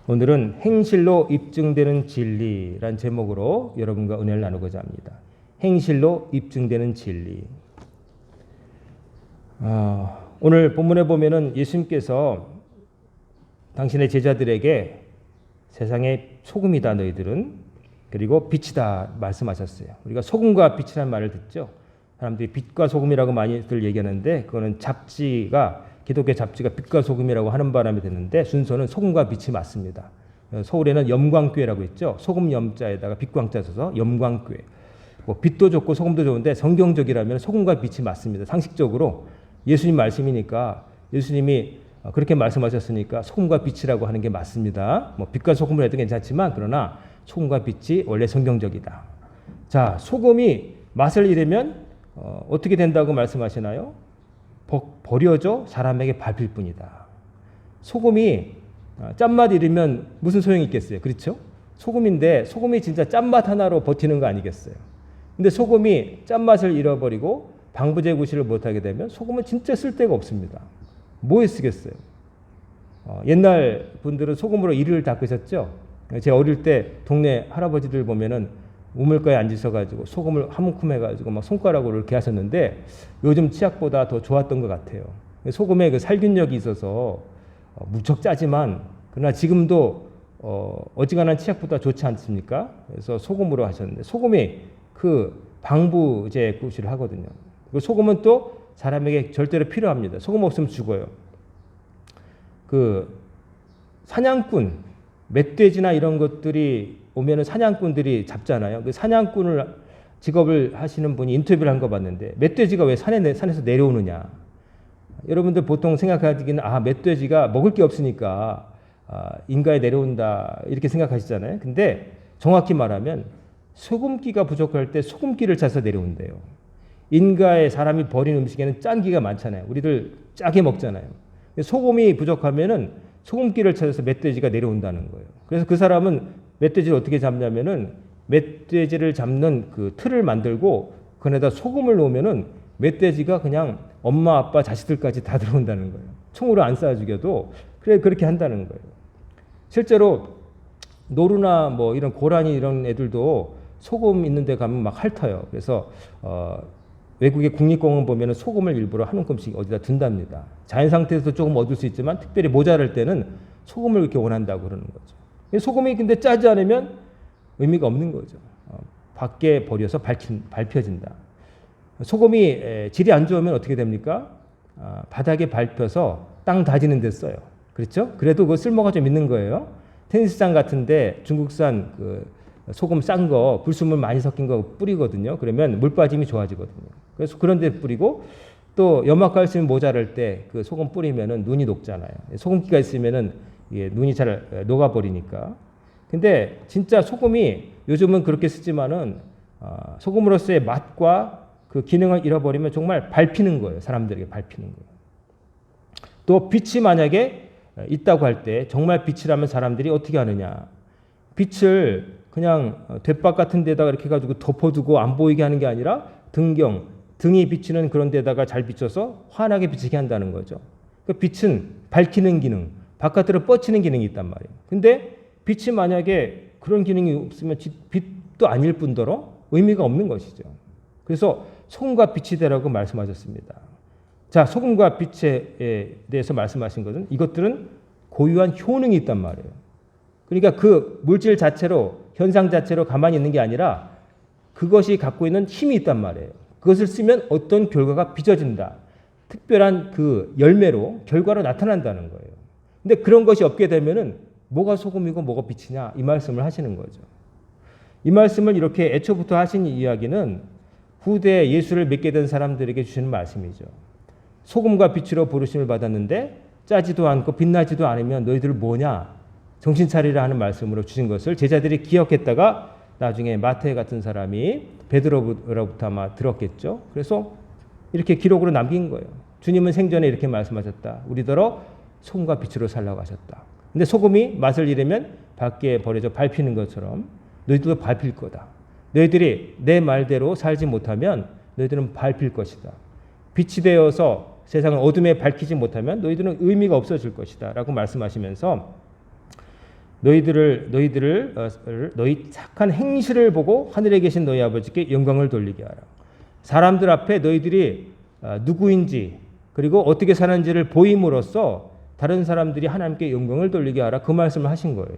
오늘은 행실로 입증되는 진리란 제목으로 여러분과 은혜를 나누고자 합니다. 행실로 입증되는 진리. 오늘 본문에 보면은 예수님께서 당신의 제자들에게 세상의 소금이다 너희들은, 그리고 빛이다 말씀하셨어요. 우리가 소금과 빛이라는 말을 듣죠. 사람들이 빛과 소금이라고 많이들 얘기하는데 그거는 잡지가, 기독교 잡지가 빛과 소금이라고 하는 바람에 됐는데 순서는 소금과 빛이 맞습니다. 서울에는 염광교회라고 있죠. 소금 염자에다가 빛광자 써서 염광교회. 뭐 빛도 좋고 소금도 좋은데 성경적이라면 소금과 빛이 맞습니다. 상식적으로 예수님 말씀이니까, 예수님이 그렇게 말씀하셨으니까 소금과 빛이라고 하는 게 맞습니다. 뭐 빛과 소금을 해도 괜찮지만 그러나 소금과 빛이 원래 성경적이다. 자, 소금이 맛을 잃으면 어떻게 된다고 말씀하시나요? 버려져 사람에게 밟힐 뿐이다. 소금이 짠맛 잃으면 무슨 소용이 있겠어요? 그렇죠? 소금인데 소금이 진짜 짠맛 하나로 버티는 거 아니겠어요? 근데 소금이 짠맛을 잃어버리고 방부제 구실을 못하게 되면 소금은 진짜 쓸데가 없습니다. 뭐에 쓰겠어요? 옛날 분들은 소금으로 이를 닦으셨죠? 제가 어릴 때 동네 할아버지들 보면은 우물가에 앉으셔가지고 소금을 한 움큼 해가지고 막 손가락으로 이렇게 하셨는데 요즘 치약보다 더 좋았던 것 같아요. 소금에 그 살균력이 있어서 무척 짜지만 그러나 지금도 어지간한 치약보다 좋지 않습니까? 그래서 소금으로 하셨는데 소금이 그 방부제 구실을 하거든요. 그리고 소금은 또 사람에게 절대로 필요합니다. 소금 없으면 죽어요. 그 사냥꾼, 멧돼지나 이런 것들이 오면은 사냥꾼들이 잡잖아요. 그 사냥꾼을 직업을 하시는 분이 인터뷰를 한 거 봤는데 멧돼지가 왜 산에서 내려오느냐. 여러분들 보통 생각하기는 멧돼지가 먹을 게 없으니까 인가에 내려온다 이렇게 생각하시잖아요. 근데 정확히 말하면 소금기가 부족할 때 소금기를 찾아서 내려온대요. 인가에 사람이 버린 음식에는 짠 기가 많잖아요. 우리들 짜게 먹잖아요. 소금이 부족하면은 소금기를 찾아서 멧돼지가 내려온다는 거예요. 그래서 그 사람은 멧돼지를 어떻게 잡냐면은 멧돼지를 잡는 그 틀을 만들고 그네다 소금을 놓으면은 멧돼지가 그냥 엄마 아빠 자식들까지 다 들어온다는 거예요. 총으로 안 쏴 죽여도 그렇게 한다는 거예요. 실제로 노루나 뭐 이런 고라니 이런 애들도 소금 있는 데 가면 막 핥아요. 그래서 외국의 국립공원 보면은 소금을 일부러 한 움큼씩 어디다 둔답니다. 자연 상태에서 조금 얻을 수 있지만 특별히 모자랄 때는 소금을 이렇게 원한다고 그러는 거죠. 소금이 근데 짜지 않으면 의미가 없는 거죠. 밖에 버려서 밟혀진다. 소금이 질이 안 좋으면 어떻게 됩니까? 바닥에 밟혀서 땅 다지는 데 써요. 그렇죠? 그래도 그 쓸모가 좀 있는 거예요. 테니스장 같은데 중국산 그 소금 싼 거, 불순물 많이 섞인 거 뿌리거든요. 그러면 물 빠짐이 좋아지거든요. 그래서 그런 데 뿌리고 또 염화칼슘이 모자랄 때 그 소금 뿌리면은 눈이 녹잖아요. 소금기가 있으면은 눈이 잘 녹아버리니까. 근데 진짜 소금이 요즘은 그렇게 쓰지만은 소금으로서의 맛과 그 기능을 잃어버리면 정말 밟히는 거예요. 사람들에게 밟히는 거예요. 또 빛이 만약에 있다고 할 때 정말 빛이라면 사람들이 어떻게 하느냐. 빛을 그냥 돛박 같은 데다가 이렇게 해가지고 덮어두고 안 보이게 하는 게 아니라 등이 비치는 그런 데다가 잘 비춰서 환하게 비치게 한다는 거죠. 그 빛은 밝히는 기능, 바깥으로 뻗치는 기능이 있단 말이에요. 근데 빛이 만약에 그런 기능이 없으면 빛도 아닐 뿐더러 의미가 없는 것이죠. 그래서 소금과 빛이 되라고 말씀하셨습니다. 자, 소금과 빛에 대해서 말씀하신 것은 이것들은 고유한 효능이 있단 말이에요. 그러니까 그 물질 자체로, 현상 자체로 가만히 있는 게 아니라 그것이 갖고 있는 힘이 있단 말이에요. 그것을 쓰면 어떤 결과가 빚어진다. 특별한 그 열매로, 결과로 나타난다는 거예요. 근데 그런 것이 없게 되면은 뭐가 소금이고 뭐가 빛이냐 이 말씀을 하시는 거죠. 이 말씀을 이렇게 애초부터 하신 이야기는 후대 예수를 믿게 된 사람들에게 주시는 말씀이죠. 소금과 빛으로 부르심을 받았는데 짜지도 않고 빛나지도 않으면 너희들 뭐냐 정신 차리라 하는 말씀으로 주신 것을 제자들이 기억했다가 나중에 마태 같은 사람이 베드로로부터 아마 들었겠죠. 그래서 이렇게 기록으로 남긴 거예요. 주님은 생전에 이렇게 말씀하셨다. 우리더러 소금과 빛으로 살라고 하셨다. 근데 소금이 맛을 잃으면 밖에 버려져 밟히는 것처럼 너희들도 밟힐 거다. 너희들이 내 말대로 살지 못하면 너희들은 밟힐 것이다. 빛이 되어서 세상을 어둠에 밝히지 못하면 너희들은 의미가 없어질 것이다 라고 말씀하시면서 너희 착한 행실을 보고 하늘에 계신 너희 아버지께 영광을 돌리게 하라. 사람들 앞에 너희들이 누구인지 그리고 어떻게 사는지를 보임으로써 다른 사람들이 하나님께 영광을 돌리게 하라. 그 말씀을 하신 거예요.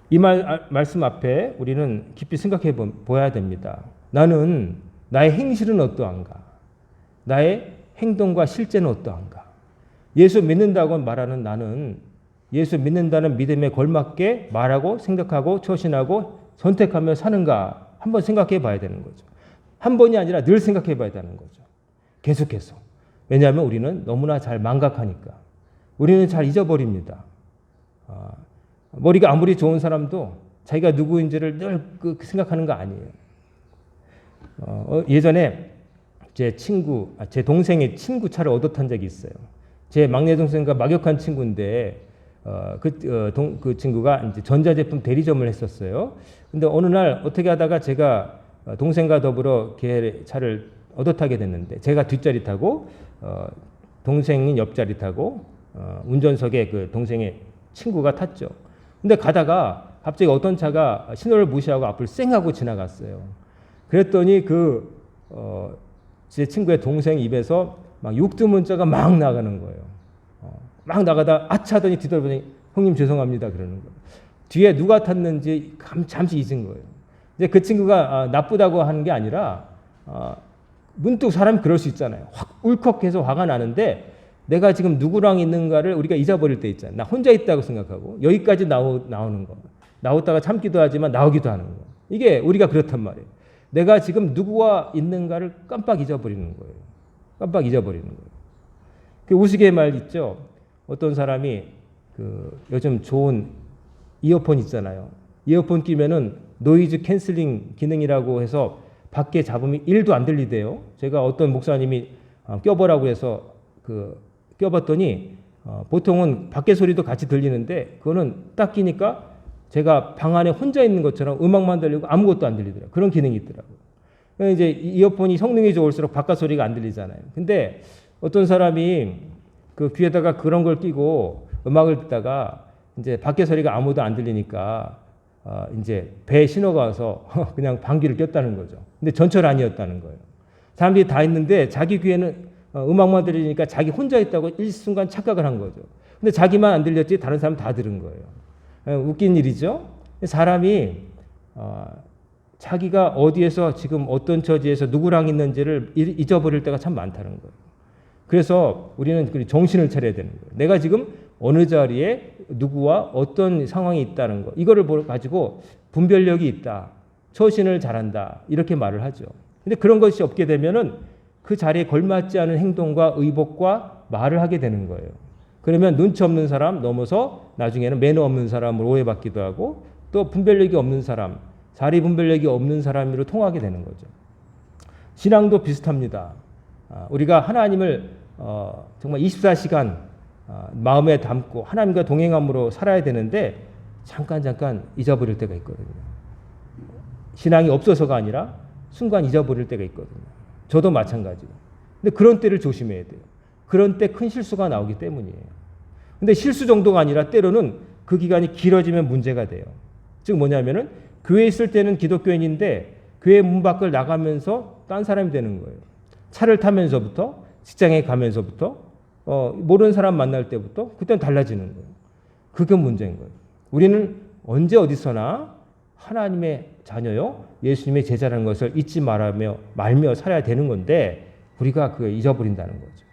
이 말씀 앞에 우리는 깊이 생각해 보아야 됩니다. 나는 나의 행실은 어떠한가? 나의 행동과 실제는 어떠한가? 예수 믿는다고 말하는 나는 예수 믿는다는 믿음에 걸맞게 말하고 생각하고 처신하고 선택하며 사는가? 한번 생각해 봐야 되는 거죠. 한 번이 아니라 늘 생각해 봐야 되는 거죠. 계속해서. 왜냐하면 우리는 너무나 잘 망각하니까. 우리는 잘 잊어버립니다. 머리가 아무리 좋은 사람도 자기가 누구인지를 늘 생각하는 거 아니에요. 예전에 제 동생의 친구 차를 얻어 탄 적이 있어요. 제 막내 동생과 막역한 친구인데 그 친구가 이제 전자제품 대리점을 했었어요. 근데 어느 날 어떻게 하다가 제가 동생과 더불어 걔 차를 얻어 타게 됐는데 제가 뒷자리 타고 동생이 옆자리 타고 운전석에 그 동생의 친구가 탔죠. 근데 가다가 갑자기 어떤 차가 신호를 무시하고 앞을 쌩 하고 지나갔어요. 그랬더니 제 친구의 동생 입에서 막 육두문자가 막 나가는 거예요. 막 나가다 아차 하더니 뒤돌아보니 형님 죄송합니다 그러는 거예요. 뒤에 누가 탔는지 잠시 잊은 거예요. 이제 그 친구가 나쁘다고 하는 게 아니라 문득 사람이 그럴 수 있잖아요. 확 울컥해서 화가 나는데 내가 지금 누구랑 있는가를 우리가 잊어버릴 때 있잖아요. 나 혼자 있다고 생각하고 여기까지 나오는 거. 나오다가 참기도 하지만 나오기도 하는 거. 이게 우리가 그렇단 말이에요. 내가 지금 누구와 있는가를 깜빡 잊어버리는 거예요. 깜빡 잊어버리는 거예요. 그 우스갯말 있죠. 어떤 사람이 요즘 좋은 이어폰 있잖아요. 이어폰 끼면은 노이즈 캔슬링 기능이라고 해서 밖에 잡음이 1도 안 들리대요. 제가 어떤 목사님이 껴보라고 해서 껴봤더니 보통은 밖에 소리도 같이 들리는데 그거는 딱 끼니까 제가 방 안에 혼자 있는 것처럼 음악만 들리고 아무것도 안 들리더라고요. 그런 기능이 있더라고요. 이제 이어폰이 성능이 좋을수록 바깥 소리가 안 들리잖아요. 근데 어떤 사람이 그 귀에다가 그런 걸 끼고 음악을 듣다가 이제 밖에 소리가 아무도 안 들리니까 이제 배에 신호가 와서 그냥 방귀를 꼈다는 거죠. 근데 전철 아니었다는 거예요. 사람들이 다 있는데 자기 귀에는 음악만 들리니까 자기 혼자 있다고 일순간 착각을 한 거죠. 근데 자기만 안 들렸지 다른 사람 다 들은 거예요. 웃긴 일이죠. 사람이 자기가 어디에서 지금 어떤 처지에서 누구랑 있는지를 잊어버릴 때가 참 많다는 거예요. 그래서 우리는 정신을 차려야 되는 거예요. 내가 지금 어느 자리에 누구와 어떤 상황이 있다는 거. 이거를 가지고 분별력이 있다. 처신을 잘한다. 이렇게 말을 하죠. 근데 그런 것이 없게 되면은 그 자리에 걸맞지 않은 행동과 의복과 말을 하게 되는 거예요. 그러면 눈치 없는 사람 넘어서 나중에는 매너 없는 사람으로 오해받기도 하고 또 분별력이 없는 사람, 자리 분별력이 없는 사람으로 통하게 되는 거죠. 신앙도 비슷합니다. 우리가 하나님을 정말 24시간 마음에 담고 하나님과 동행함으로 살아야 되는데 잠깐 잊어버릴 때가 있거든요. 신앙이 없어서가 아니라 순간 잊어버릴 때가 있거든요. 저도 마찬가지고. 근데 그런 때를 조심해야 돼요. 그런 때 큰 실수가 나오기 때문이에요. 근데 실수 정도가 아니라 때로는 그 기간이 길어지면 문제가 돼요. 즉 뭐냐면은 교회에 있을 때는 기독교인인데 교회 문 밖을 나가면서 딴 사람이 되는 거예요. 차를 타면서부터 직장에 가면서부터 모르는 사람 만날 때부터 그때는 달라지는 거예요. 그게 문제인 거예요. 우리는 언제 어디서나 하나님의 자녀요, 예수님의 제자라는 것을 잊지 말며 살아야 되는 건데 우리가 그걸 잊어버린다는 거죠.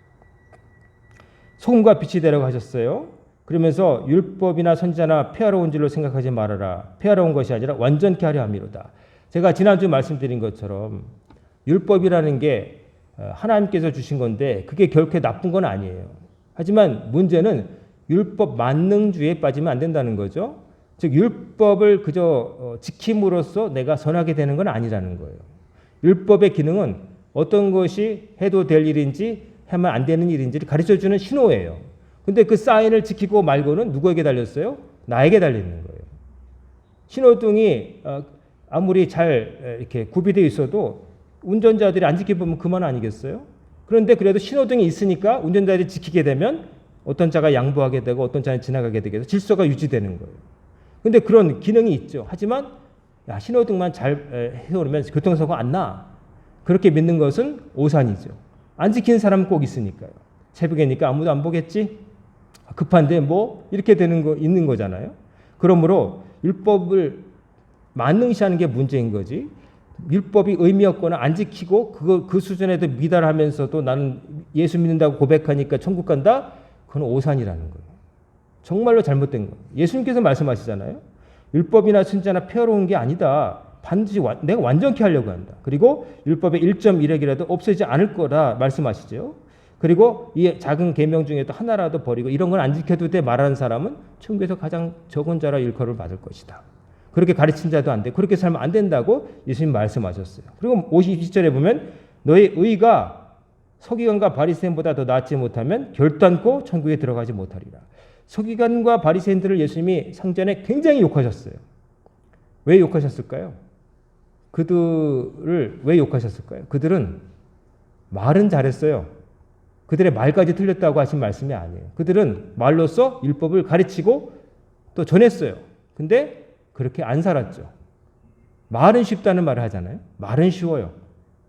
소금과 빛이 되라고 하셨어요. 그러면서 율법이나 선지자나 폐하러운 줄로 생각하지 말아라. 폐하러운 것이 아니라 완전케 하려 함이로다. 제가 지난주 말씀드린 것처럼 율법이라는 게 하나님께서 주신 건데 그게 결코 나쁜 건 아니에요. 하지만 문제는 율법 만능주의에 빠지면 안 된다는 거죠. 즉 율법을 그저 지킴으로써 내가 선하게 되는 건 아니라는 거예요. 율법의 기능은 어떤 것이 해도 될 일인지 하면 안 되는 일인지를 가르쳐주는 신호예요. 근데 그 사인을 지키고 말고는 누구에게 달렸어요? 나에게 달리는 거예요. 신호등이 아무리 잘 이렇게 구비되어 있어도 운전자들이 안 지켜보면 그만 아니겠어요? 그런데 그래도 신호등이 있으니까 운전자들이 지키게 되면 어떤 자가 양보하게 되고 어떤 자는 지나가게 되게 해서 질서가 유지되는 거예요. 근데 그런 기능이 있죠. 하지만 야, 신호등만 잘 해오면 교통사고가 안 나. 그렇게 믿는 것은 오산이죠. 안 지키는 사람은 꼭 있으니까요. 새벽이니까 아무도 안 보겠지? 급한데 뭐 이렇게 되는 거 있는 거잖아요. 그러므로 율법을 만능시하는 게 문제인 거지. 율법이 의미 없거나 안 지키고 그 수준에도 미달하면서도 나는 예수 믿는다고 고백하니까 천국 간다? 그건 오산이라는 거예요. 정말로 잘못된 거예요. 예수님께서 말씀하시잖아요. 율법이나 순자나 폐허로운 게 아니다. 반드시 내가 완전케 하려고 한다. 그리고 율법의 1.1핵이라도 없애지 않을 거라 말씀하시죠. 그리고 이 작은 계명 중에도 하나라도 버리고 이런 건 안 지켜도 돼 말하는 사람은 천국에서 가장 적은 자라 일컬을 받을 것이다. 그렇게 가르친 자도 안 돼. 그렇게 살면 안 된다고 예수님 말씀하셨어요. 그리고 52절에 보면 너의 의가 서기관과 바리새인보다 더 낫지 못하면 결단코 천국에 들어가지 못하리라. 서기관과 바리새인들을 예수님이 상전에 굉장히 욕하셨어요. 왜 욕하셨을까요? 그들을 왜 욕하셨을까요? 그들은 말은 잘했어요. 그들의 말까지 틀렸다고 하신 말씀이 아니에요. 그들은 말로써 율법을 가르치고 또 전했어요. 근데 그렇게 안 살았죠. 말은 쉽다는 말을 하잖아요. 말은 쉬워요.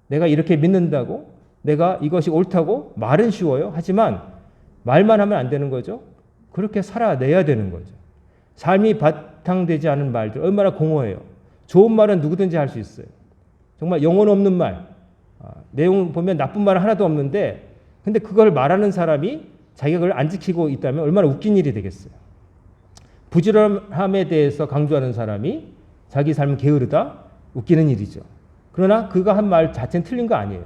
내가 이렇게 믿는다고, 내가 이것이 옳다고 말은 쉬워요. 하지만 말만 하면 안 되는 거죠. 그렇게 살아내야 되는 거죠. 삶이 바탕되지 않은 말들 얼마나 공허해요. 좋은 말은 누구든지 할 수 있어요. 정말 영혼 없는 말, 내용 보면 나쁜 말 하나도 없는데 근데 그걸 말하는 사람이 자기가 그걸 안 지키고 있다면 얼마나 웃긴 일이 되겠어요. 부지런함에 대해서 강조하는 사람이 자기 삶은 게으르다? 웃기는 일이죠. 그러나 그가 한 말 자체는 틀린 거 아니에요.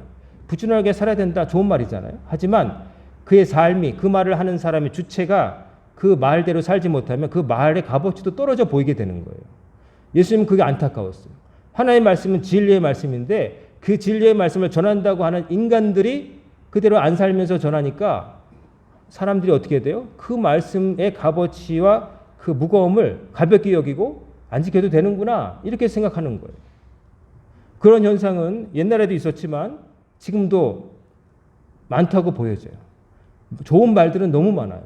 부지런하게 살아야 된다. 좋은 말이잖아요. 하지만 그의 삶이 그 말을 하는 사람의 주체가 그 말대로 살지 못하면 그 말의 값어치도 떨어져 보이게 되는 거예요. 예수님은 그게 안타까웠어요. 하나님의 말씀은 진리의 말씀인데 그 진리의 말씀을 전한다고 하는 인간들이 그대로 안 살면서 전하니까 사람들이 어떻게 돼요? 그 말씀의 값어치와 그 무거움을 가볍게 여기고 안 지켜도 되는구나 이렇게 생각하는 거예요. 그런 현상은 옛날에도 있었지만 지금도 많다고 보여져요. 좋은 말들은 너무 많아요.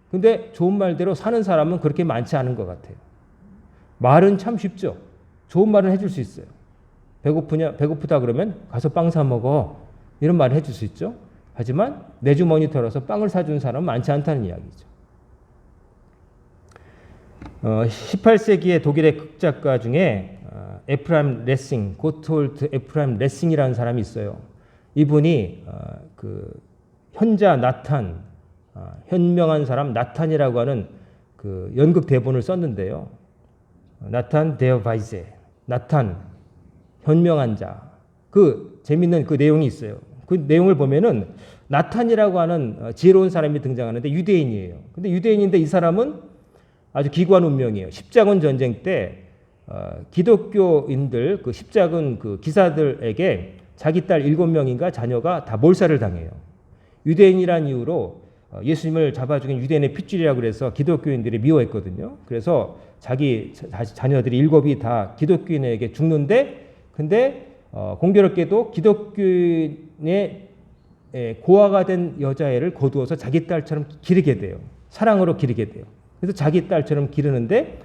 근데 좋은 말대로 사는 사람은 그렇게 많지 않은 것 같아요. 말은 참 쉽죠. 좋은 말은 해줄 수 있어요. 배고프다 그러면 가서 빵 사 먹어. 이런 말을 해줄 수 있죠. 하지만 내 주머니 털어서 빵을 사준 사람은 많지 않다는 이야기죠. 18세기의 독일의 극작가 중에 에프라임 레싱, 고트홀트 에프라임 레싱이라는 사람이 있어요. 이분이 그 현자 나탄, 현명한 사람 나탄이라고 하는 그 연극 대본을 썼는데요. 나탄 데어 바이제, 나탄 현명한 자. 그 재밌는 그 내용이 있어요. 그 내용을 보면은 나탄이라고 하는 지혜로운 사람이 등장하는데 유대인이에요. 근데 유대인인데 이 사람은 아주 기구한 운명이에요. 십자군 전쟁 때 기독교인들 그 십자군 그 기사들에게 자기 딸 7명인가 자녀가 다 몰살을 당해요. 유대인이란 이유로 예수님을 잡아 죽인 유대인의 핏줄이라고 그래서 기독교인들이 미워했거든요. 그래서 자기 자녀들이 7이 다 기독교인에게 죽는데 근데 공교롭게도 기독교인의 고아가 된 여자애를 거두어서 자기 딸처럼 기르게 돼요. 사랑으로 기르게 돼요. 그래서 자기 딸처럼 기르는데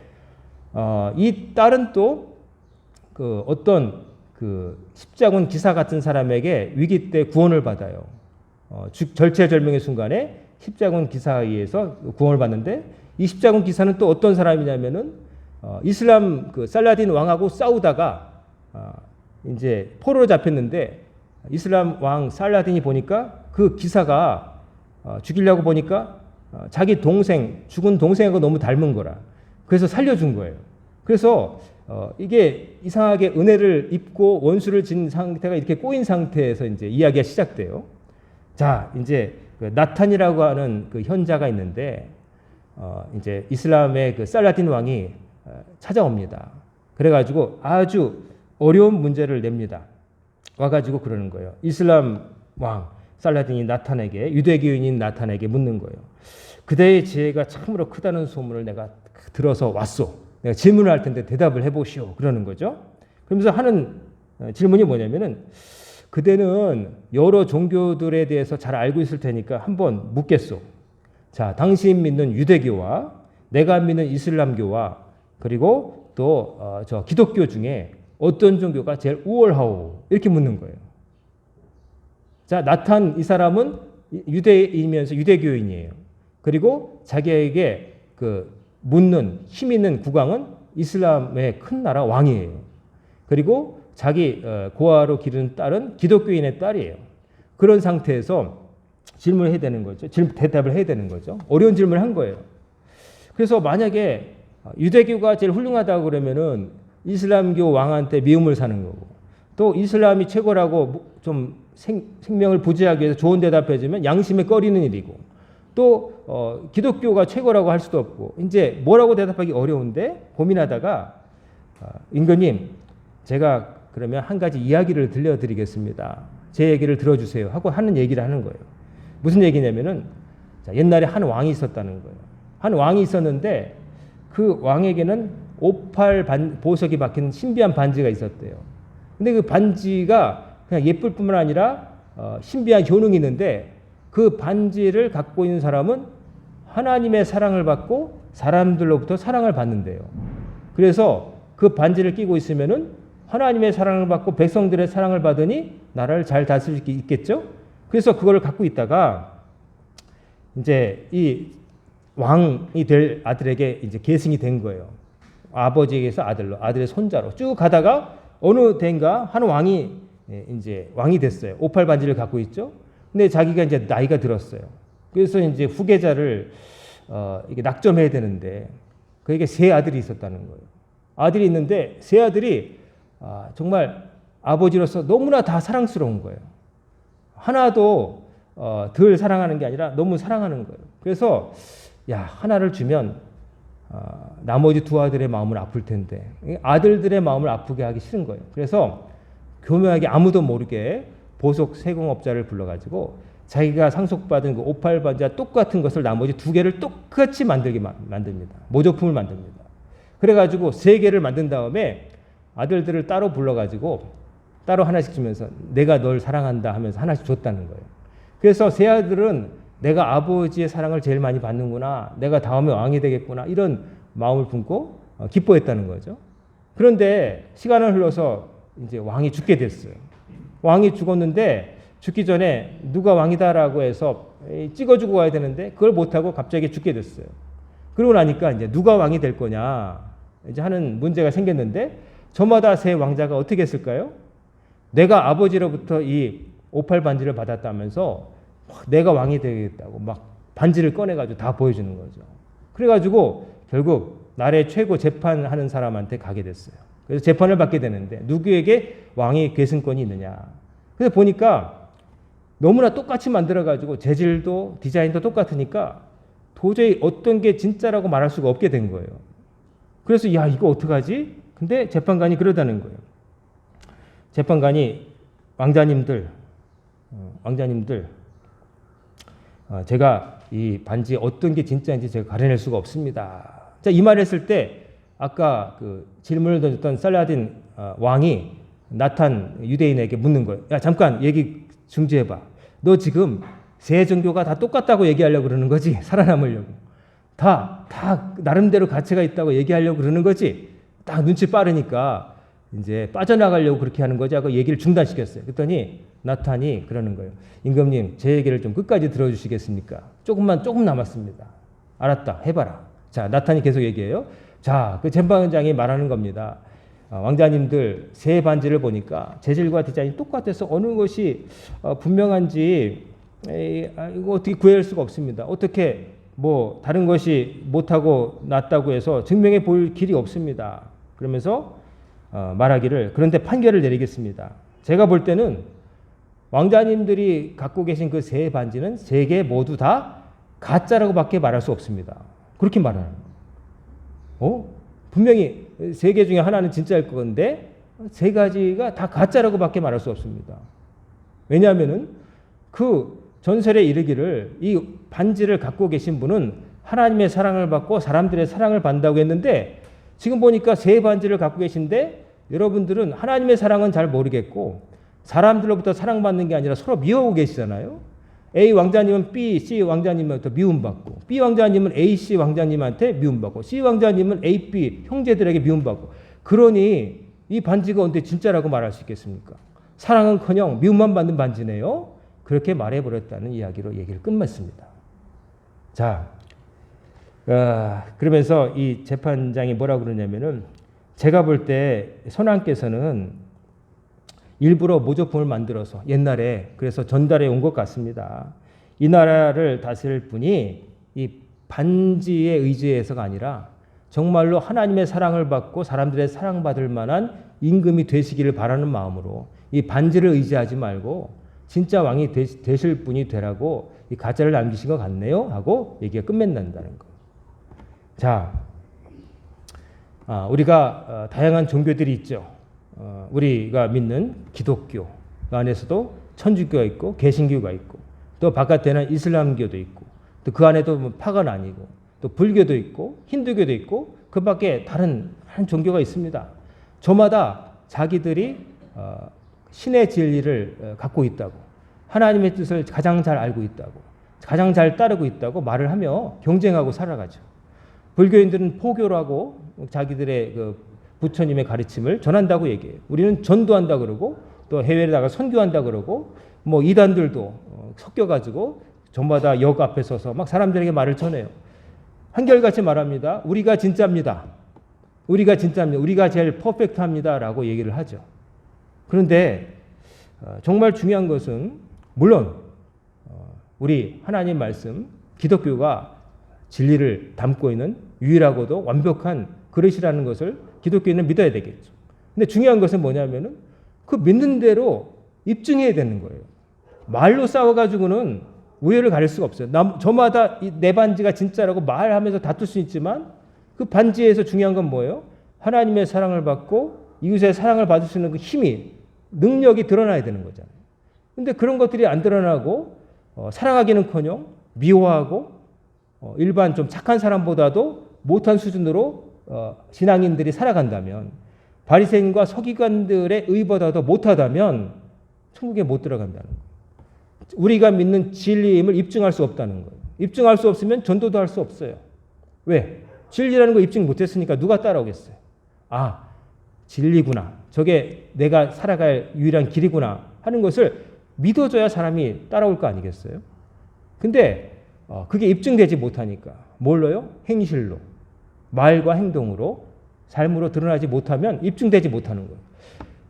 이 딸은 또 그 어떤 그 십자군 기사 같은 사람에게 위기 때 구원을 받아요. 절체절명의 순간에 십자군 기사에 의해서 구원을 받는데 이 십자군 기사는 또 어떤 사람이냐면은 이슬람 그 살라딘 왕하고 싸우다가 이제 포로로 잡혔는데 이슬람 왕 살라딘이 보니까 그 기사가 죽이려고 보니까 자기 동생 죽은 동생하고 너무 닮은 거라. 그래서 살려준 거예요. 그래서 이게 이상하게 은혜를 입고 원수를 진 상태가 이렇게 꼬인 상태에서 이제 이야기가 시작돼요. 자, 이제 그 나탄이라고 하는 그 현자가 있는데 이제 이슬람의 그 살라딘 왕이 찾아옵니다. 그래가지고 아주 어려운 문제를 냅니다. 와가지고 그러는 거예요. 이슬람 왕 살라딘이 나탄에게 유대교인인 나탄에게 묻는 거예요. 그대의 지혜가 참으로 크다는 소문을 내가 들어서 왔소. 내가 질문을 할 텐데 대답을 해보시오. 그러는 거죠. 그러면서 하는 질문이 뭐냐면은 그대는 여러 종교들에 대해서 잘 알고 있을 테니까 한번 묻겠소. 자, 당신 믿는 유대교와 내가 믿는 이슬람교와 그리고 또 저 기독교 중에 어떤 종교가 제일 우월하오? 이렇게 묻는 거예요. 자, 나탄 이 사람은 유대인이면서 유대교인이에요. 그리고 자기에게 그 묻는 힘 있는 국왕은 이슬람의 큰 나라 왕이에요. 그리고 자기 고아로 기른 딸은 기독교인의 딸이에요. 그런 상태에서 질문을 해야 되는 거죠. 대답을 해야 되는 거죠. 어려운 질문을 한 거예요. 그래서 만약에 유대교가 제일 훌륭하다고 그러면은 이슬람교 왕한테 미움을 사는 거고, 또 이슬람이 최고라고 좀 생명을 부지하기 위해서 좋은 대답해주면 양심에 꺼리는 일이고, 또 기독교가 최고라고 할 수도 없고, 이제 뭐라고 대답하기 어려운데 고민하다가 임금님, 제가 그러면 한 가지 이야기를 들려드리겠습니다. 제 얘기를 들어주세요 하고 하는 얘기를 하는 거예요. 무슨 얘기냐면은, 자, 옛날에 한 왕이 있었다는 거예요. 한 왕이 있었는데 그 왕에게는 오팔 보석이 박힌 신비한 반지가 있었대요. 근데 그 반지가 그냥 예쁠 뿐만 아니라 신비한 효능이 있는데, 그 반지를 갖고 있는 사람은 하나님의 사랑을 받고 사람들로부터 사랑을 받는데요. 그래서 그 반지를 끼고 있으면은 하나님의 사랑을 받고 백성들의 사랑을 받으니 나라를 잘 다스릴 수 있겠죠? 그래서 그걸 갖고 있다가 이제 이 왕이 될 아들에게 이제 계승이 된 거예요. 아버지에게서 아들로, 아들의 손자로 쭉 가다가 어느 때인가 한 왕이 이제 왕이 됐어요. 오팔 반지를 갖고 있죠. 근데 자기가 이제 나이가 들었어요. 그래서 이제 후계자를 이게 낙점해야 되는데 그에게 세 아들이 있었다는 거예요. 아들이 있는데 세 아들이 정말 아버지로서 너무나 다 사랑스러운 거예요. 하나도 덜 사랑하는 게 아니라 너무 사랑하는 거예요. 그래서 야, 하나를 주면 나머지 두 아들의 마음은 아플 텐데 아들들의 마음을 아프게 하기 싫은 거예요. 그래서 교묘하게 아무도 모르게 보석 세공업자를 불러가지고 자기가 상속받은 그 오팔 반지와 똑같은 것을 나머지 두 개를 똑같이 만듭니다. 모조품을 만듭니다. 그래가지고 세 개를 만든 다음에 아들들을 따로 불러가지고 따로 하나씩 주면서 내가 널 사랑한다 하면서 하나씩 줬다는 거예요. 그래서 세 아들은 내가 아버지의 사랑을 제일 많이 받는구나, 내가 다음에 왕이 되겠구나, 이런 마음을 품고 기뻐했다는 거죠. 그런데 시간을 흘러서 이제 왕이 죽게 됐어요. 왕이 죽었는데 죽기 전에 누가 왕이다라고 해서 찍어주고 와야 되는데 그걸 못하고 갑자기 죽게 됐어요. 그러고 나니까 이제 누가 왕이 될 거냐 이제 하는 문제가 생겼는데, 저마다 세 왕자가 어떻게 했을까요? 내가 아버지로부터 이 오팔 반지를 받았다면서 내가 왕이 되겠다고 막 반지를 꺼내가지고 다 보여주는 거죠. 그래가지고 결국 나라의 최고 재판하는 사람한테 가게 됐어요. 그래서 재판을 받게 되는데 누구에게 왕의 계승권이 있느냐. 그래서 보니까 너무나 똑같이 만들어가지고 재질도 디자인도 똑같으니까 도저히 어떤 게 진짜라고 말할 수가 없게 된 거예요. 그래서 야, 이거 어떡하지? 근데 재판관이 그러다는 거예요. 재판관이 왕자님들 제가 이 반지 어떤 게 진짜인지 제가 가려낼 수가 없습니다. 자, 이 말을 했을 때 아까 그 질문을 던졌던 살라딘 왕이 나탄 유대인에게 묻는 거예요. 야, 잠깐 얘기 중지해봐. 너 지금 세 종교가 다 똑같다고 얘기하려고 그러는 거지? 살아남으려고. 다 나름대로 가치가 있다고 얘기하려고 그러는 거지? 딱 눈치 빠르니까 이제 빠져나가려고 그렇게 하는 거지 하고 얘기를 중단시켰어요. 그랬더니 나탄이 그러는 거예요. 임금님, 제 얘기를 좀 끝까지 들어주시겠습니까? 조금 남았습니다. 알았다, 해봐라. 자, 나탄이 계속 얘기해요. 자, 그 재판장이 말하는 겁니다. 왕자님들 새 반지를 보니까 재질과 디자인이 똑같아서 어느 것이 분명한지 이거 어떻게 구할 수가 없습니다. 어떻게 뭐 다른 것이 못하고 낫다고 해서 증명해 볼 길이 없습니다. 그러면서 말하기를, 그런데 판결을 내리겠습니다. 제가 볼 때는 왕자님들이 갖고 계신 그 세 반지는 세 개 모두 다 가짜라고밖에 말할 수 없습니다. 그렇게 말하는 거예요. 분명히 세 개 중에 하나는 진짜일 건데 세 가지가 다 가짜라고밖에 말할 수 없습니다. 왜냐하면은 그 전설에 이르기를 이 반지를 갖고 계신 분은 하나님의 사랑을 받고 사람들의 사랑을 받는다고 했는데, 지금 보니까 세 반지를 갖고 계신데 여러분들은 하나님의 사랑은 잘 모르겠고 사람들로부터 사랑받는 게 아니라 서로 미워하고 계시잖아요. A 왕자님은 B, C 왕자님한테 미움받고, B 왕자님은 A, C 왕자님한테 미움받고, C 왕자님은 A, B 형제들에게 미움받고. 그러니 이 반지가 언제 진짜라고 말할 수 있겠습니까? 사랑은커녕 미움만 받는 반지네요. 그렇게 말해버렸다는 이야기로 얘기를 끝맺습니다. 자, 그러면서 이 재판장이 뭐라고 그러냐면은, 제가 볼 때 선왕께서는 일부러 모조품을 만들어서 옛날에 그래서 전달해 온 것 같습니다. 이 나라를 다스릴 분이 이 반지에 의지해서가 아니라 정말로 하나님의 사랑을 받고 사람들의 사랑받을 만한 임금이 되시기를 바라는 마음으로 이 반지를 의지하지 말고 진짜 왕이 되실 분이 되라고 이 가짜를 남기신 것 같네요 하고 얘기가 끝맺는다는 거. 자, 우리가 다양한 종교들이 있죠. 우리가 믿는 기독교 안에서도 천주교가 있고 개신교가 있고, 또 바깥에는 이슬람교도 있고, 또 그 안에도 뭐 파가 나뉘고, 또 불교도 있고 힌두교도 있고, 그 밖에 다른 종교가 있습니다. 저마다 자기들이 신의 진리를 갖고 있다고, 하나님의 뜻을 가장 잘 알고 있다고, 가장 잘 따르고 있다고 말을 하며 경쟁하고 살아가죠. 불교인들은 포교라고 자기들의 그 부처님의 가르침을 전한다고 얘기해요. 우리는 전도한다 그러고, 또 해외에 나가 선교한다 그러고, 뭐 이단들도 섞여가지고 저마다 역 앞에 서서 막 사람들에게 말을 전해요. 한결같이 말합니다. 우리가 진짜입니다. 우리가 진짜입니다. 우리가 제일 퍼펙트합니다라고 얘기를 하죠. 그런데 정말 중요한 것은, 물론 우리 하나님 말씀, 기독교가 진리를 담고 있는 유일하고도 완벽한 그릇이라는 것을 기독교인은 믿어야 되겠죠. 근데 중요한 것은 뭐냐면은 그 믿는 대로 입증해야 되는 거예요. 말로 싸워가지고는 우열을 가릴 수가 없어요. 저마다 내 반지가 진짜라고 말하면서 다툴 수 있지만, 그 반지에서 중요한 건 뭐예요? 하나님의 사랑을 받고 이웃의 사랑을 받을 수 있는 그 힘이, 능력이 드러나야 되는 거잖아요. 근데 그런 것들이 안 드러나고 사랑하기는커녕 미워하고 일반 좀 착한 사람보다도 못한 수준으로 신앙인들이 살아간다면, 바리새인과 서기관들의 의보다도 못하다면 천국에 못 들어간다는 거예요. 우리가 믿는 진리임을 입증할 수 없다는 거예요. 입증할 수 없으면 전도도 할 수 없어요. 왜? 진리라는 거 입증 못했으니까 누가 따라오겠어요? 아, 진리구나, 저게 내가 살아갈 유일한 길이구나 하는 것을 믿어줘야 사람이 따라올 거 아니겠어요? 근데 그게 입증되지 못하니까 뭘로요? 행실로, 말과 행동으로, 삶으로 드러나지 못하면 입증되지 못하는 거예요.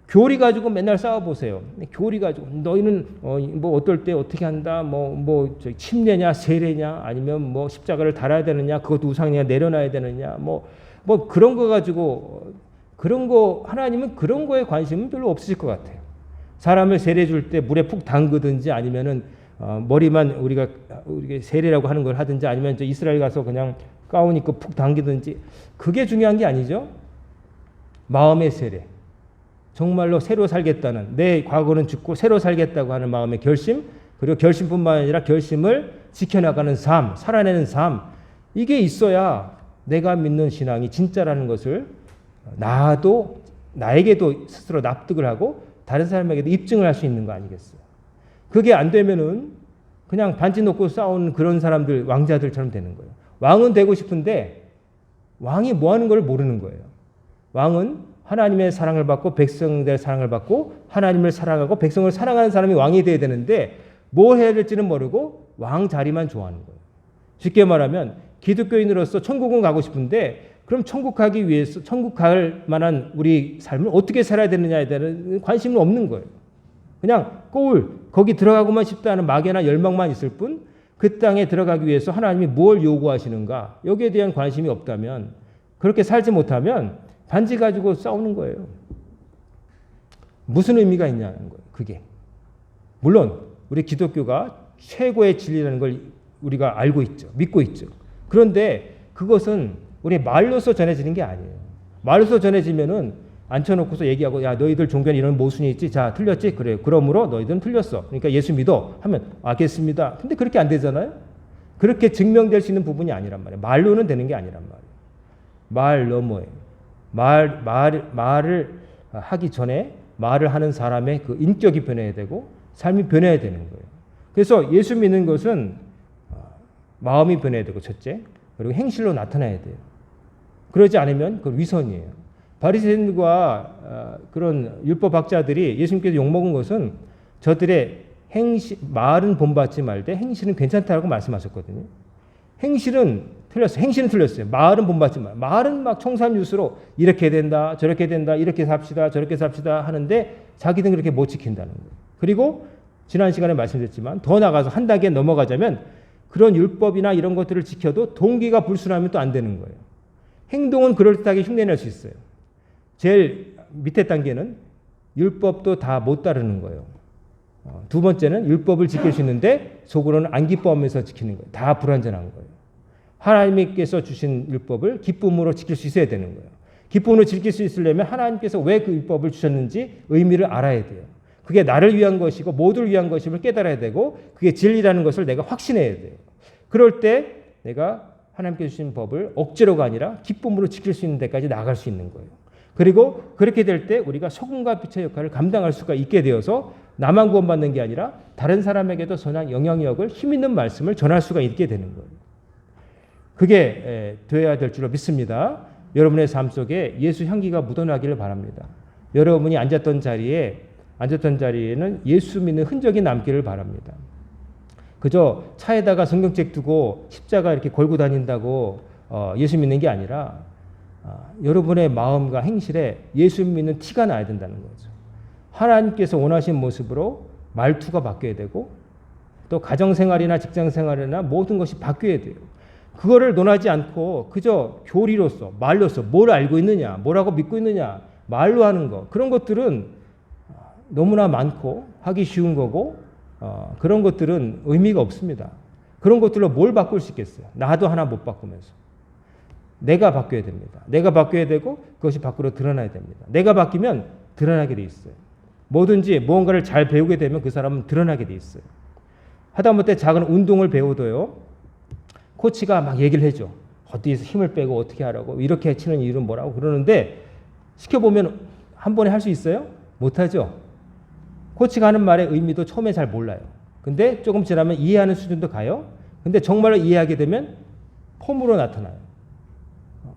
교리 가지고 맨날 싸워보세요. 교리 가지고 너희는 뭐 어떨 때 어떻게 한다, 뭐 침례냐 세례냐, 아니면 뭐 십자가를 달아야 되느냐, 그것도 우상이냐 내려놔야 되느냐, 뭐 그런 거 가지고, 그런 거 하나님은 그런 거에 관심은 별로 없으실 것 같아요. 사람을 세례 줄 때 물에 푹 담그든지, 아니면은 머리만 우리가 세례라고 하는 걸 하든지, 아니면 저 이스라엘 가서 그냥 가운 입고 푹 당기든지, 그게 중요한 게 아니죠. 마음의 세례, 정말로 새로 살겠다는, 내 과거는 죽고 새로 살겠다고 하는 마음의 결심, 그리고 결심뿐만 아니라 결심을 지켜나가는 삶, 살아내는 삶, 이게 있어야 내가 믿는 신앙이 진짜라는 것을 나에게도 스스로 납득을 하고 다른 사람에게도 입증을 할 수 있는 거 아니겠어요? 그게 안 되면은 그냥 반지 놓고 싸우는 그런 사람들, 왕자들처럼 되는 거예요. 왕은 되고 싶은데 왕이 뭐 하는 걸 모르는 거예요. 왕은 하나님의 사랑을 받고 백성들의 사랑을 받고 하나님을 사랑하고 백성을 사랑하는 사람이 왕이 돼야 되는데, 뭘 해야 될지는 모르고 왕 자리만 좋아하는 거예요. 쉽게 말하면 기독교인으로서 천국은 가고 싶은데, 그럼 천국 가기 위해서, 천국 갈 만한 우리 삶을 어떻게 살아야 되느냐에 대한 관심은 없는 거예요. 그냥 거기 들어가고만 싶다는 막연한 열망만 있을 뿐, 그 땅에 들어가기 위해서 하나님이 뭘 요구하시는가, 여기에 대한 관심이 없다면, 그렇게 살지 못하면 반지 가지고 싸우는 거예요. 무슨 의미가 있냐는 거예요. 그게 물론 우리 기독교가 최고의 진리라는 걸 우리가 알고 있죠. 믿고 있죠. 그런데 그것은 우리 말로서 전해지는 게 아니에요. 말로서 전해지면은 앉혀놓고서 얘기하고, 야 너희들 종교는 이런 모순이 있지, 자 틀렸지, 그래 그러므로 너희들은 틀렸어, 그러니까 예수 믿어 하면 알겠습니다. 근데 그렇게 안 되잖아요. 그렇게 증명될 수 있는 부분이 아니란 말이에요. 말로는 되는 게 아니란 말이에요. 말 너머에 말을 하기 전에 말을 하는 사람의 그 인격이 변해야 되고 삶이 변해야 되는 거예요. 그래서 예수 믿는 것은 마음이 변해야 되고 첫째, 그리고 행실로 나타나야 돼요. 그러지 않으면 그건 위선이에요. 바리새인과 그런 율법학자들이 예수님께서 욕먹은 것은 저들의 말은 본받지 말되 행실은 괜찮다라고 말씀하셨거든요. 행실은 틀렸어요. 행실은 틀렸어요. 말은 본받지 말. 말은 막 청산유수로 이렇게 된다, 저렇게 된다, 이렇게 삽시다, 저렇게 삽시다 하는데 자기들은 그렇게 못 지킨다는 거예요. 그리고 지난 시간에 말씀드렸지만 더 나가서 한 단계 넘어가자면 그런 율법이나 이런 것들을 지켜도 동기가 불순하면 또 안 되는 거예요. 행동은 그럴듯하게 흉내낼 수 있어요. 제일 밑에 단계는 율법도 다 못 따르는 거예요. 두 번째는 율법을 지킬 수 있는데 속으로는 안 기뻐하면서 지키는 거예요. 다 불완전한 거예요. 하나님께서 주신 율법을 기쁨으로 지킬 수 있어야 되는 거예요. 기쁨으로 지킬 수 있으려면 하나님께서 왜 그 율법을 주셨는지 의미를 알아야 돼요. 그게 나를 위한 것이고 모두를 위한 것임을 깨달아야 되고 그게 진리라는 것을 내가 확신해야 돼요. 그럴 때 내가 하나님께서 주신 법을 억지로가 아니라 기쁨으로 지킬 수 있는 데까지 나아갈 수 있는 거예요. 그리고 그렇게 될 때 우리가 소금과 빛의 역할을 감당할 수가 있게 되어서 나만 구원받는 게 아니라 다른 사람에게도 선한 영향력을 힘 있는 말씀을 전할 수가 있게 되는 거예요. 그게 되어야 될 줄로 믿습니다. 여러분의 삶 속에 예수 향기가 묻어나기를 바랍니다. 여러분이 앉았던 자리에는 예수 믿는 흔적이 남기를 바랍니다. 그저 차에다가 성경책 두고 십자가 이렇게 걸고 다닌다고 예수 믿는 게 아니라 여러분의 마음과 행실에 예수 믿는 티가 나야 된다는 거죠. 하나님께서 원하신 모습으로 말투가 바뀌어야 되고 또 가정생활이나 직장생활이나 모든 것이 바뀌어야 돼요. 그거를 논하지 않고 그저 교리로서 말로서 뭘 알고 있느냐, 뭐라고 믿고 있느냐, 말로 하는 거 그런 것들은 너무나 많고 하기 쉬운 거고 그런 것들은 의미가 없습니다. 그런 것들로 뭘 바꿀 수 있겠어요? 나도 하나 못 바꾸면서. 내가 바뀌어야 됩니다. 내가 바뀌어야 되고 그것이 밖으로 드러나야 됩니다. 내가 바뀌면 드러나게 돼 있어요. 뭐든지 무언가를 잘 배우게 되면 그 사람은 드러나게 돼 있어요. 하다못해 작은 운동을 배워도요. 코치가 막 얘기를 해줘. 어디서 힘을 빼고 어떻게 하라고 이렇게 치는 이유는 뭐라고 그러는데 시켜보면 한 번에 할 수 있어요? 못하죠. 코치가 하는 말의 의미도 처음에 잘 몰라요. 근데 조금 지나면 이해하는 수준도 가요. 근데 정말로 이해하게 되면 폼으로 나타나요.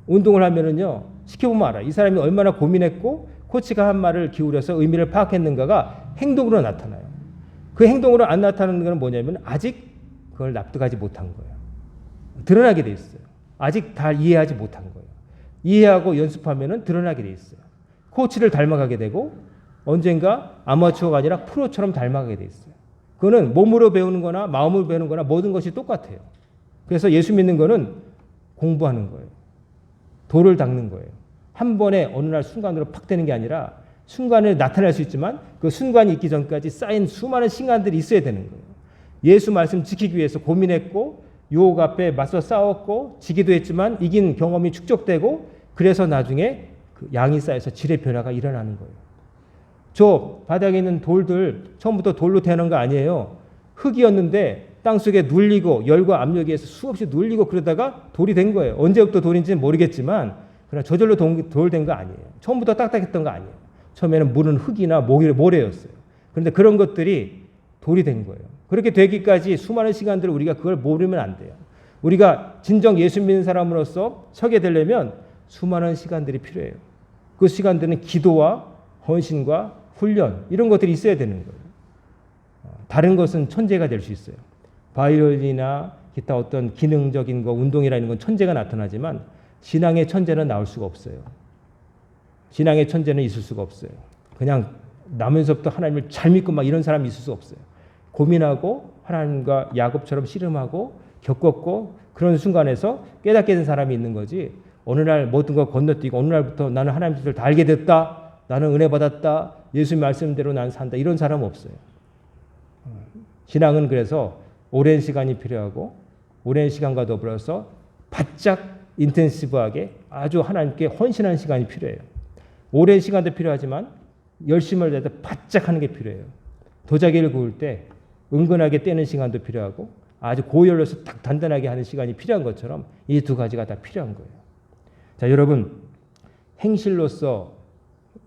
운동을 하면은요, 시켜보면 알아요. 이 사람이 얼마나 고민했고, 코치가 한 말을 기울여서 의미를 파악했는가가 행동으로 나타나요. 그 행동으로 안 나타나는 건 뭐냐면, 아직 그걸 납득하지 못한 거예요. 드러나게 돼 있어요. 아직 다 이해하지 못한 거예요. 이해하고 연습하면은 드러나게 돼 있어요. 코치를 닮아가게 되고, 언젠가 아마추어가 아니라 프로처럼 닮아가게 돼 있어요. 그거는 몸으로 배우는 거나 마음으로 배우는 거나 모든 것이 똑같아요. 그래서 예수 믿는 거는 공부하는 거예요. 돌을 닦는 거예요. 한 번에 어느 날 순간으로 팍 되는 게 아니라 순간에 나타날 수 있지만 그 순간이 있기 전까지 쌓인 수많은 시간들이 있어야 되는 거예요. 예수 말씀 지키기 위해서 고민했고 유혹 앞에 맞서 싸웠고 지기도 했지만 이긴 경험이 축적되고 그래서 나중에 그 양이 쌓여서 질의 변화가 일어나는 거예요. 저 바닥에 있는 돌들 처음부터 돌로 되는 거 아니에요. 흙이었는데 땅속에 눌리고 열과 압력에 의해서 수없이 눌리고 그러다가 돌이 된 거예요. 언제부터 돌인지는 모르겠지만 그러나 저절로 돌 된 거 아니에요. 처음부터 딱딱했던 거 아니에요. 처음에는 물은 흙이나 모래였어요. 그런데 그런 것들이 돌이 된 거예요. 그렇게 되기까지 수많은 시간들을 우리가 그걸 모르면 안 돼요. 우리가 진정 예수 믿는 사람으로서 서게 되려면 수많은 시간들이 필요해요. 그 시간들은 기도와 헌신과 훈련 이런 것들이 있어야 되는 거예요. 다른 것은 천재가 될 수 있어요. 바이올린이나 기타 어떤 기능적인 거 운동이라는 건 천재가 나타나지만 신앙의 천재는 나올 수가 없어요. 신앙의 천재는 있을 수가 없어요. 그냥 나면서부터 하나님을 잘 믿고 막 이런 사람이 있을 수 없어요. 고민하고 하나님과 야곱처럼 씨름하고 겪었고 그런 순간에서 깨닫게 된 사람이 있는 거지 어느 날 모든 걸 건너뛰고 어느 날부터 나는 하나님 뜻을 다 알게 됐다. 나는 은혜 받았다. 예수님 말씀대로 난 산다. 이런 사람은 없어요. 신앙은 그래서 오랜 시간이 필요하고 오랜 시간과 더불어서 바짝 인텐시브하게 아주 하나님께 헌신하는 시간이 필요해요. 오랜 시간도 필요하지만 열심을 다해서 바짝 하는 게 필요해요. 도자기를 구울 때 은근하게 떼는 시간도 필요하고 아주 고열로서 딱 단단하게 하는 시간이 필요한 것처럼 이 두 가지가 다 필요한 거예요. 자, 여러분 행실로서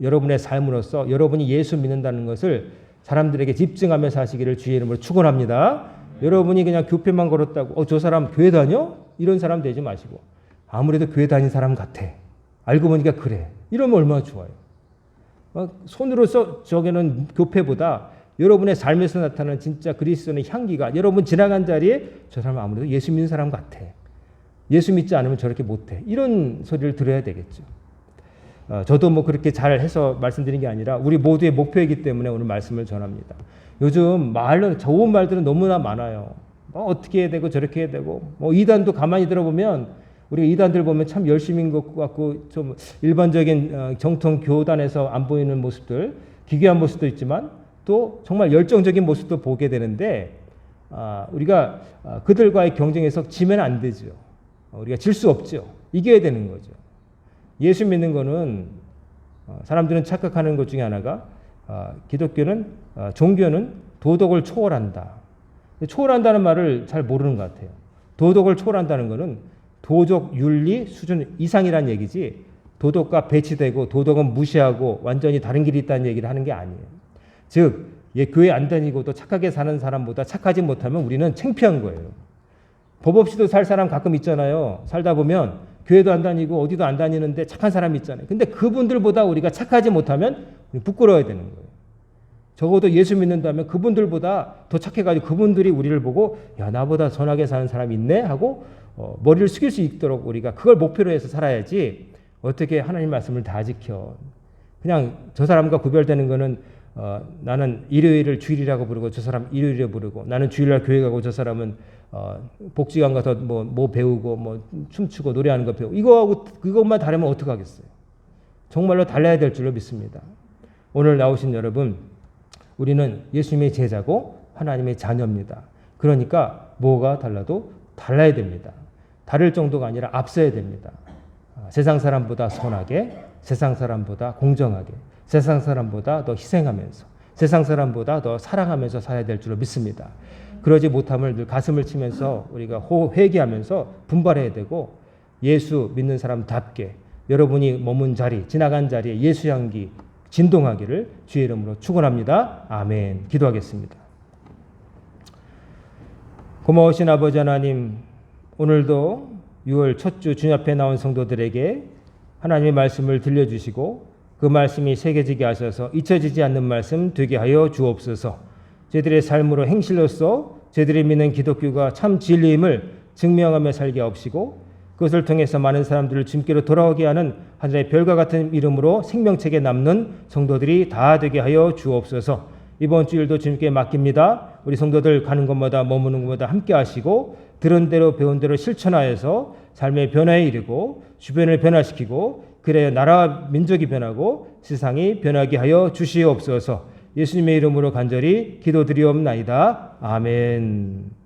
여러분의 삶으로서 여러분이 예수 믿는다는 것을 사람들에게 집증하며 사시기를 주의 이름으로 축원합니다. 여러분이 그냥 교회만 걸었다고 저 사람 교회 다녀? 이런 사람 되지 마시고 아무래도 교회 다닌 사람 같아. 알고 보니까 그래. 이러면 얼마나 좋아요. 손으로 저기는 교회보다 여러분의 삶에서 나타나는 진짜 그리스도의 향기가 여러분 지나간 자리에 저 사람 아무래도 예수 믿는 사람 같아. 예수 믿지 않으면 저렇게 못해. 이런 소리를 들어야 되겠죠. 저도 뭐 그렇게 잘 해서 말씀드린 게 아니라 우리 모두의 목표이기 때문에 오늘 말씀을 전합니다. 요즘 말은 좋은 말들은 너무나 많아요. 어떻게 해야 되고 저렇게 해야 되고 뭐 이단도 가만히 들어보면 우리가 이단들 보면 참 열심인 것 같고 좀 일반적인 정통 교단에서 안 보이는 모습들 기괴한 모습도 있지만 또 정말 열정적인 모습도 보게 되는데 우리가 그들과의 경쟁에서 지면 안 되죠. 우리가 질 수 없죠. 이겨야 되는 거죠. 예수 믿는 거는 사람들은 착각하는 것 중에 하나가 기독교는 종교는 도덕을 초월한다. 초월한다는 말을 잘 모르는 것 같아요. 도덕을 초월한다는 것은 도적 윤리 수준 이상이란 얘기지 도덕과 배치되고 도덕은 무시하고 완전히 다른 길이 있다는 얘기를 하는 게 아니에요. 즉 교회 안 다니고도 착하게 사는 사람보다 착하지 못하면 우리는 창피한 거예요. 법 없이도 살 사람 가끔 있잖아요. 살다 보면 교회도 안 다니고 어디도 안 다니는데 착한 사람이 있잖아요. 근데 그분들보다 우리가 착하지 못하면 부끄러워야 되는 거예요. 적어도 예수 믿는다면 그분들보다 더 착해가지고 그분들이 우리를 보고 야 나보다 선하게 사는 사람이 있네 하고 머리를 숙일 수 있도록 우리가 그걸 목표로 해서 살아야지 어떻게 하나님 말씀을 다 지켜. 그냥 저 사람과 구별되는 거는 나는 일요일을 주일이라고 부르고 저 사람 일요일에 부르고 나는 주일날 교회 가고 저 사람은 복지관 가서 뭐 배우고 뭐 춤추고 노래하는 거 배우고 이거하고 그것만 다르면 어떡하겠어요. 정말로 달라야 될 줄로 믿습니다. 오늘 나오신 여러분 우리는 예수님의 제자고 하나님의 자녀입니다. 그러니까 뭐가 달라도 달라야 됩니다. 다를 정도가 아니라 앞서야 됩니다. 세상 사람보다 선하게, 세상 사람보다 공정하게, 세상 사람보다 더 희생하면서, 세상 사람보다 더 사랑하면서 살아야 될 줄로 믿습니다. 그러지 못함을 늘 가슴을 치면서 우리가 회개하면서 분발해야 되고 예수 믿는 사람답게 여러분이 머문 자리, 지나간 자리에 예수 향기 진동하기를 주의 이름으로 축원합니다. 아멘. 기도하겠습니다. 고마우신 아버지 하나님, 오늘도 6월 첫 주 주님 앞에 나온 성도들에게 하나님의 말씀을 들려주시고 그 말씀이 새겨지게 하셔서 잊혀지지 않는 말씀 되게 하여 주옵소서. 저희들의 삶으로 행실로서 저희들이 믿는 기독교가 참 진리임을 증명하며 살게 하옵시고 그것을 통해서 많은 사람들을 주님께로 돌아오게 하는 하늘의 별과 같은 이름으로 생명책에 남는 성도들이 다 되게 하여 주옵소서. 이번 주일도 주님께 맡깁니다. 우리 성도들 가는 곳마다 머무는 곳마다 함께 하시고 들은 대로 배운 대로 실천하여서 삶의 변화에 이르고 주변을 변화시키고 그래야 나라와 민족이 변하고 세상이 변하게 하여 주시옵소서. 예수님의 이름으로 간절히 기도드리옵나이다. 아멘.